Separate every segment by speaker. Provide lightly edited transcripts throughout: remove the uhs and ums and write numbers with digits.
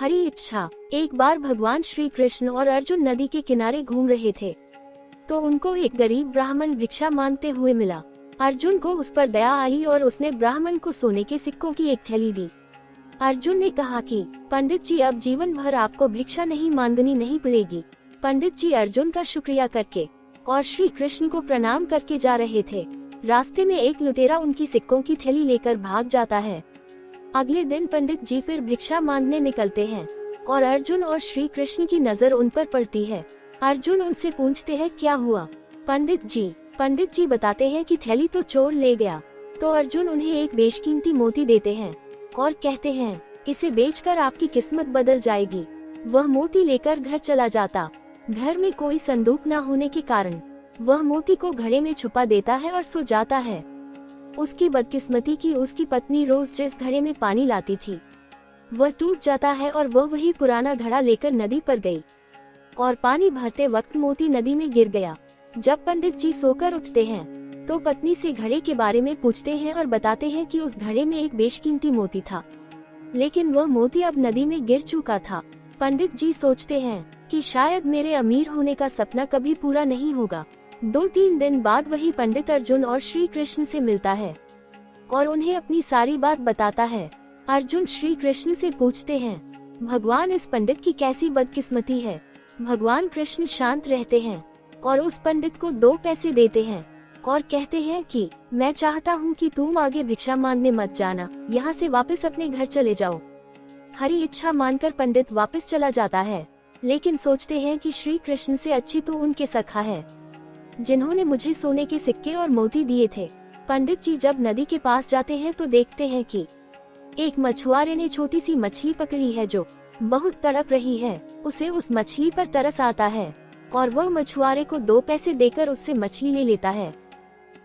Speaker 1: हरी इच्छा। एक बार भगवान श्री कृष्ण और अर्जुन नदी के किनारे घूम रहे थे, तो उनको एक गरीब ब्राह्मण भिक्षा मांगते हुए मिला। अर्जुन को उस पर दया आई और उसने ब्राह्मण को सोने के सिक्कों की एक थैली दी। अर्जुन ने कहा कि पंडित जी, अब जीवन भर आपको भिक्षा नहीं मांगनी नहीं पड़ेगी। पंडित जी अर्जुन का शुक्रिया करके और श्री कृष्ण को प्रणाम करके जा रहे थे। रास्ते में एक लुटेरा उनकी सिक्कों की थैली लेकर भाग जाता है। अगले दिन पंडित जी फिर भिक्षा मांगने निकलते हैं और अर्जुन और श्री कृष्ण की नजर उन पर पड़ती है। अर्जुन उनसे पूछते हैं क्या हुआ। पंडित जी बताते हैं कि थैली तो चोर ले गया। तो अर्जुन उन्हें एक बेशकीमती मोती देते हैं और कहते हैं इसे बेचकर आपकी किस्मत बदल जाएगी। वह मोती लेकर घर चला जाता। घर में कोई संदूक न होने के कारण वह मोती को घड़े में छुपा देता है और सो जाता है। उसकी बदकिस्मती की उसकी पत्नी रोज जिस घड़े में पानी लाती थी वह टूट जाता है और वह वही पुराना घड़ा लेकर नदी पर गई और पानी भरते वक्त मोती नदी में गिर गया। जब पंडित जी सोकर उठते हैं तो पत्नी से घड़े के बारे में पूछते हैं और बताते हैं कि उस घड़े में एक बेशकीमती मोती था, लेकिन वह मोती अब नदी में गिर चुका था। पंडित जी सोचते हैं कि शायद मेरे अमीर होने का सपना कभी पूरा नहीं होगा। 2-3 दिन बाद वही पंडित अर्जुन और श्री कृष्ण से मिलता है और उन्हें अपनी सारी बात बताता है। अर्जुन श्री कृष्ण से पूछते हैं भगवान, इस पंडित की कैसी बदकिस्मती है। भगवान कृष्ण शांत रहते हैं और उस पंडित को 2 पैसे देते हैं और कहते हैं कि मैं चाहता हूँ कि तुम आगे भिक्षा मांगने मत जाना, यहाँ से वापस अपने घर चले जाओ। हरी इच्छा मानकर पंडित वापस चला जाता है, लेकिन सोचते हैं कि श्री कृष्ण से अच्छी तो उनके सखा है जिन्होंने मुझे सोने के सिक्के और मोती दिए थे। पंडित जी जब नदी के पास जाते हैं तो देखते हैं कि एक मछुआरे ने छोटी सी मछली पकड़ी है जो बहुत तड़प रही है। उसे उस मछली पर तरस आता है और वह मछुआरे को 2 पैसे देकर उससे मछली ले लेता है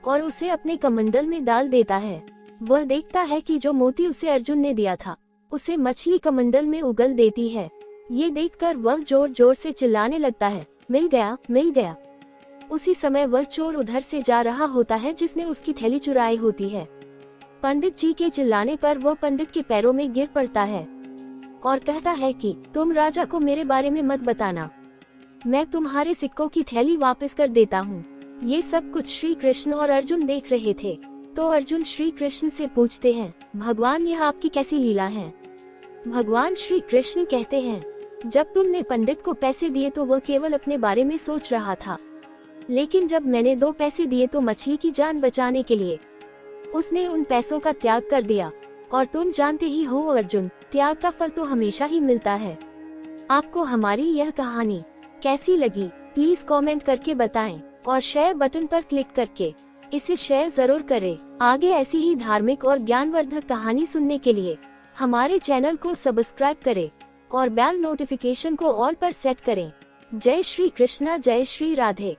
Speaker 1: और उसे अपने कमंडल में डाल देता है। वह देखता है कि जो मोती उसे अर्जुन ने दिया था उसे मछली कमंडल में उगल देती है। ये देखकर वह जोर जोर से चिल्लाने लगता है, मिल गया, मिल गया। उसी समय वह चोर उधर से जा रहा होता है जिसने उसकी थैली चुराई होती है। पंडित जी के चिल्लाने पर वह पंडित के पैरों में गिर पड़ता है और कहता है कि तुम राजा को मेरे बारे में मत बताना, मैं तुम्हारे सिक्कों की थैली वापस कर देता हूँ। ये सब कुछ श्री कृष्ण और अर्जुन देख रहे थे। तो अर्जुन श्री कृष्ण से पूछते हैं भगवान, यह आपकी कैसी लीला है। भगवान श्री कृष्ण कहते हैं जब तुमने पंडित को पैसे दिए तो वह केवल अपने बारे में सोच रहा था, लेकिन जब मैंने 2 पैसे दिए तो मछली की जान बचाने के लिए उसने उन पैसों का त्याग कर दिया। और तुम जानते ही हो अर्जुन, त्याग का फल तो हमेशा ही मिलता है। आपको हमारी यह कहानी कैसी लगी प्लीज कमेंट करके बताएं और शेयर बटन पर क्लिक करके इसे शेयर जरूर करें। आगे ऐसी ही धार्मिक और ज्ञानवर्धक कहानी सुनने के लिए हमारे चैनल को सब्सक्राइब करें और बेल नोटिफिकेशन को ऑल पर सेट करें। जय श्री कृष्णा, जय श्री राधे।